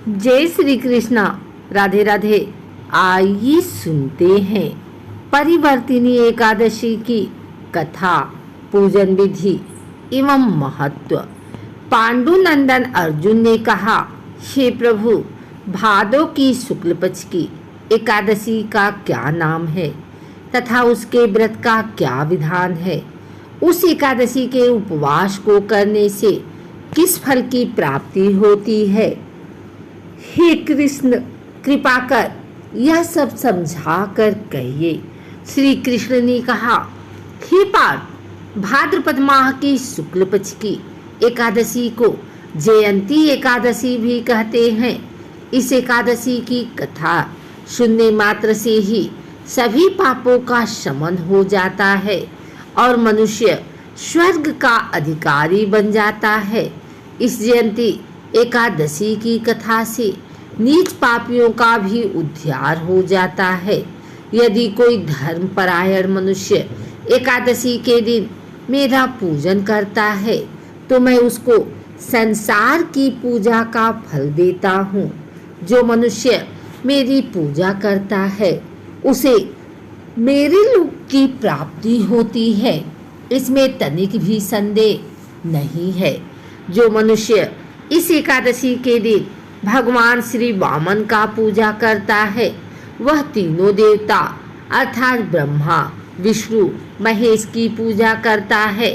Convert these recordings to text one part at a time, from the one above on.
जय श्री कृष्णा। राधे राधे। आइए सुनते हैं परिवर्तिनी एकादशी की कथा, पूजन विधि एवं महत्व। पांडुनंदन अर्जुन ने कहा, हे प्रभु, भादो की शुक्ल पक्ष की एकादशी का क्या नाम है तथा उसके व्रत का क्या विधान है? उस एकादशी के उपवास को करने से किस फल की प्राप्ति होती है? हे कृष्ण, कृपा कर यह सब समझा कर कहिए। श्री कृष्ण ने कहा, हे पार्थ, भाद्रपद माह की शुक्ल पक्ष की एकादशी को जयंती एकादशी भी कहते हैं। इस एकादशी की कथा सुनने मात्र से ही सभी पापों का शमन हो जाता है और मनुष्य स्वर्ग का अधिकारी बन जाता है। इस जयंती एकादशी की कथा से नीच पापियों का भी उद्धार हो जाता है। यदि कोई धर्मपरायण मनुष्य एकादशी के दिन मेरा पूजन करता है तो मैं उसको संसार की पूजा का फल देता हूँ। जो मनुष्य मेरी पूजा करता है उसे मेरे लोक की प्राप्ति होती है, इसमें तनिक भी संदेह नहीं है। जो मनुष्य इस एकादशी के दिन भगवान श्री वामन का पूजा करता है वह तीनों देवता अर्थात ब्रह्मा, विष्णु, महेश की पूजा करता है।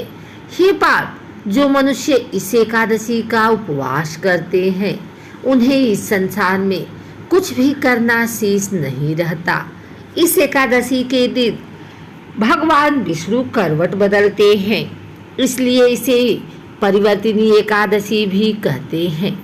हे पार्थ, जो मनुष्य इस एकादशी का उपवास करते हैं उन्हें इस संसार में कुछ भी करना शेष नहीं रहता। इस एकादशी के दिन भगवान विष्णु करवट बदलते हैं, इसलिए इसे परिवर्तिनी एकादशी भी कहते हैं।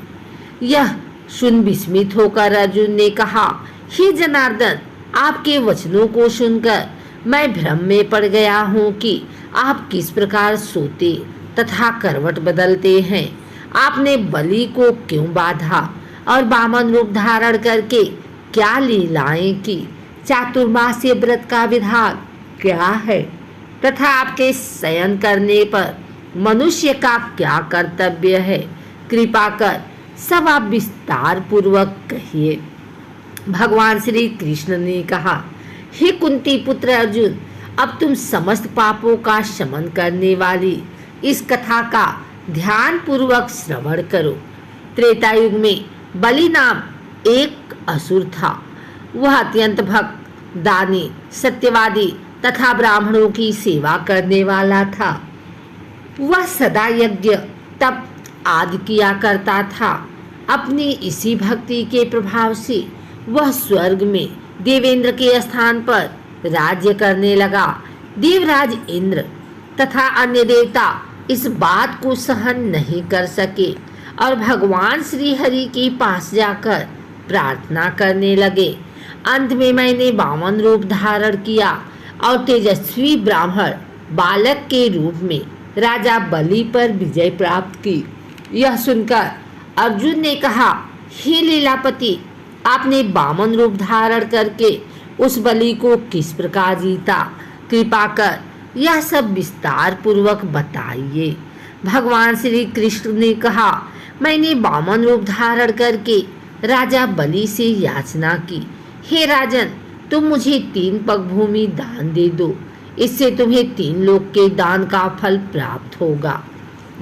यह सुन विस्मित होकर अर्जुन ने कहा, हे जनार्दन, आपके वचनों को सुनकर मैं भ्रम में पड़ गया हूँ कि आप किस प्रकार सोते तथा करवट बदलते हैं। आपने बलि को क्यों बाधा और वामन रूप धारण करके क्या लीलाएं की? चातुर्मास्य व्रत का विधान क्या है तथा आपके शयन करने पर मनुष्य का क्या कर्तव्य है? कृपा कर सब आप विस्तार पूर्वक कहिए। भगवान श्री कृष्ण ने कहा, हे कुंती पुत्र अर्जुन, अब तुम समस्त पापों का शमन करने वाली इस कथा का ध्यान पूर्वक श्रवण करो। त्रेता युग में बलि नाम एक असुर था। वह अत्यंत भक्त, दानी, सत्यवादी तथा ब्राह्मणों की सेवा करने वाला था। वह सदा यज्ञ, तप आदि किया करता था। अपनी इसी भक्ति के प्रभाव से वह स्वर्ग में देवेंद्र के स्थान पर राज्य करने लगा। देवराज इंद्र तथा अन्य देवता इस बात को सहन नहीं कर सके और भगवान श्री हरि के पास जाकर प्रार्थना करने लगे। अंत में मैंने वामन रूप धारण किया और तेजस्वी ब्राह्मण बालक के रूप में राजा बलि पर विजय प्राप्त की। यह सुनकर अर्जुन ने कहा, हे लीलापति, आपने वामन रूप धारण करके उस बलि को किस प्रकार जीता? कृपा कर यह सब विस्तार पूर्वक बताइए। भगवान श्री कृष्ण ने कहा, मैंने वामन रूप धारण करके राजा बलि से याचना की, हे राजन, तुम मुझे 3 पग भूमि दान दे दो, इससे तुम्हें 3 लोक के दान का फल प्राप्त होगा।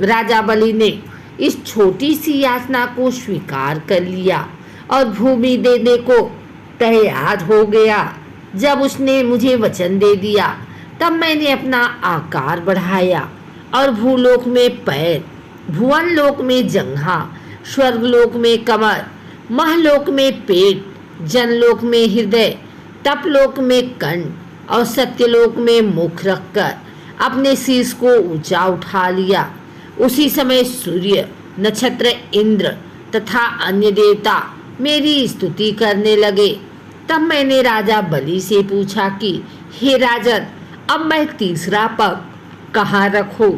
राजा बलि ने इस छोटी सी याचना को स्वीकार कर लिया और भूमि देने को तैयार हो गया। जब उसने मुझे वचन दे दिया तब मैंने अपना आकार बढ़ाया और भूलोक में पैर, भुवन लोक में जंघा, स्वर्गलोक में कमर, महलोक में पेट, जनलोक में हृदय, तपलोक में कंठ और सत्यलोक में मुख रखकर अपने शीश को ऊंचा उठा लिया। उसी समय सूर्य, नक्षत्र, इंद्र तथा अन्य देवता मेरी स्तुति करने लगे। तब मैंने राजा बलि से पूछा कि हे राजन, अब मैं तीसरा पग कहाँ रखूं?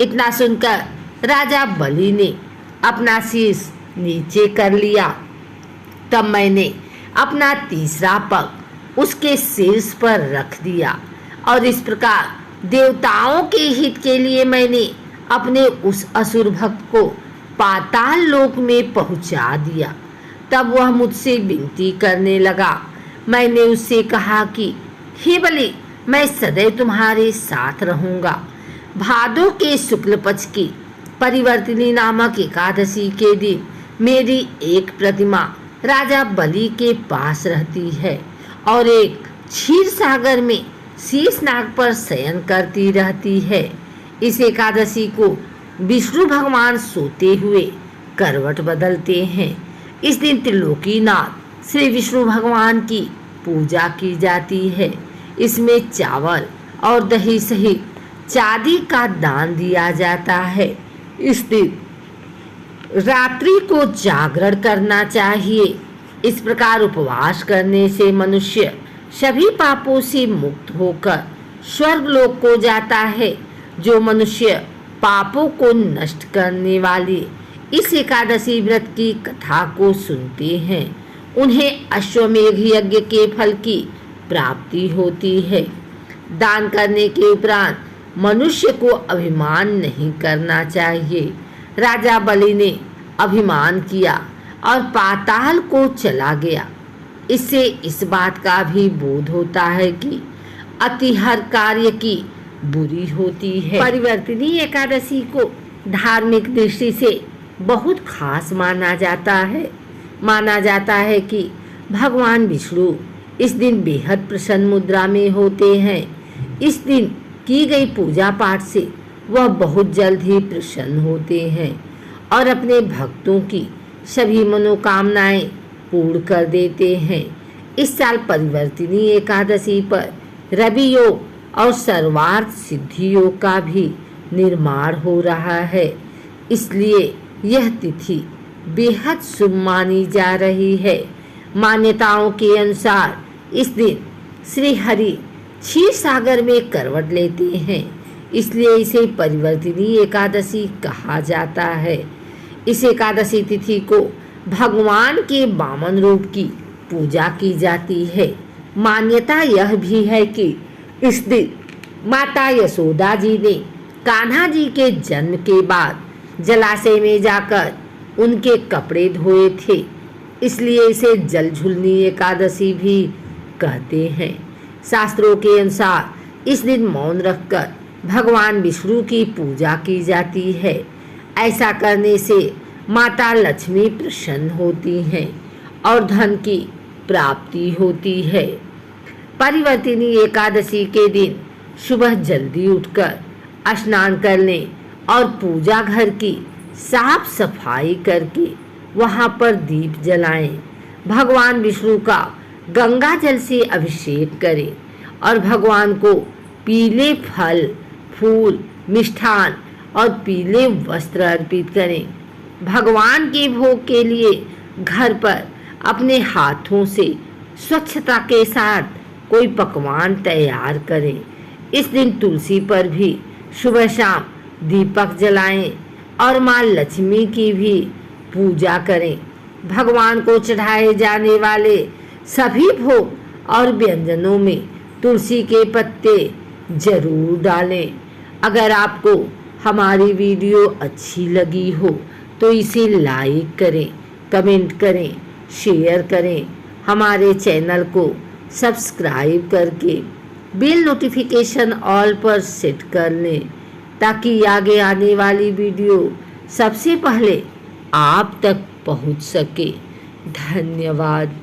इतना सुनकर राजा बलि ने अपना शीश नीचे कर लिया। तब मैंने अपना तीसरा पग उसके शीर्ष पर रख दिया और इस प्रकार देवताओं के हित के लिए मैंने अपने उस असुर भक्त को पाताल लोक में पहुंचा दिया। तब वह मुझसे विनती करने लगा। मैंने उससे कहा कि हे बलि, मैं सदैव तुम्हारे साथ रहूंगा। भादो के शुक्ल पक्ष की परिवर्तिनी नामक एकादशी के दिन मेरी एक प्रतिमा राजा बलि के पास रहती है और एक क्षीर सागर में शीशनाग पर शयन करती रहती है। इस एकादशी को विष्णु भगवान सोते हुए करवट बदलते हैं। इस दिन त्रिलोकीनाथ श्री विष्णु भगवान की पूजा की जाती है। इसमें चावल और दही सहित चांदी का दान दिया जाता है। इस दिन रात्रि को जागरण करना चाहिए। इस प्रकार उपवास करने से मनुष्य सभी पापों से मुक्त होकर स्वर्ग लोक को जाता है। जो मनुष्य पापों को नष्ट करने वाली इस एकादशी व्रत की कथा को सुनते हैं, उन्हें अश्वमेध यज्ञ के फल की प्राप्ति होती है। दान करने के उपरांत मनुष्य को अभिमान नहीं करना चाहिए। राजा बलि ने अभिमान किया और पाताल को चला गया। इससे इस बात का भी बोध होता है कि अति हर कार्य की बुरी होती है। परिवर्तिनी एकादशी को धार्मिक दृष्टि से बहुत खास माना जाता है। माना जाता है कि भगवान विष्णु इस दिन बेहद प्रसन्न मुद्रा में होते हैं। इस दिन की गई पूजा पाठ से वह बहुत जल्द ही प्रसन्न होते हैं और अपने भक्तों की सभी मनोकामनाएं पूर्ण कर देते हैं। इस साल परिवर्तिनी एकादशी पर रवि योग और सर्वार्थ सिद्धि योग का भी निर्माण हो रहा है, इसलिए यह तिथि बेहद शुभ मानी जा रही है। मान्यताओं के अनुसार इस दिन श्री हरि क्षीर सागर में करवट लेते हैं, इसलिए इसे परिवर्तिनी एकादशी कहा जाता है। इस एकादशी तिथि को भगवान के वामन रूप की पूजा की जाती है। मान्यता यह भी है कि इस दिन माता यशोदा जी ने कान्हा जी के जन्म के बाद जलाशय में जाकर उनके कपड़े धोए थे, इसलिए इसे जल झुलनी एकादशी भी कहते हैं। शास्त्रों के अनुसार इस दिन मौन रखकर भगवान विष्णु की पूजा की जाती है। ऐसा करने से माता लक्ष्मी प्रसन्न होती हैं और धन की प्राप्ति होती है। परिवर्तिनी एकादशी के दिन सुबह जल्दी उठकर स्नान कर लें और पूजा घर की साफ सफाई करके वहां पर दीप जलाएं। भगवान विष्णु का गंगा जल से अभिषेक करें और भगवान को पीले फल, फूल, मिष्ठान और पीले वस्त्र अर्पित करें। भगवान के भोग के लिए घर पर अपने हाथों से स्वच्छता के साथ कोई पकवान तैयार करें। इस दिन तुलसी पर भी सुबह शाम दीपक जलाएं और माँ लक्ष्मी की भी पूजा करें। भगवान को चढ़ाए जाने वाले सभी भोग और व्यंजनों में तुलसी के पत्ते जरूर डालें। अगर आपको हमारी वीडियो अच्छी लगी हो तो इसे लाइक करें, कमेंट करें, शेयर करें। हमारे चैनल को सब्सक्राइब करके बेल नोटिफिकेशन ऑल पर सेट कर लें ताकि आगे आने वाली वीडियो सबसे पहले आप तक पहुंच सके। धन्यवाद।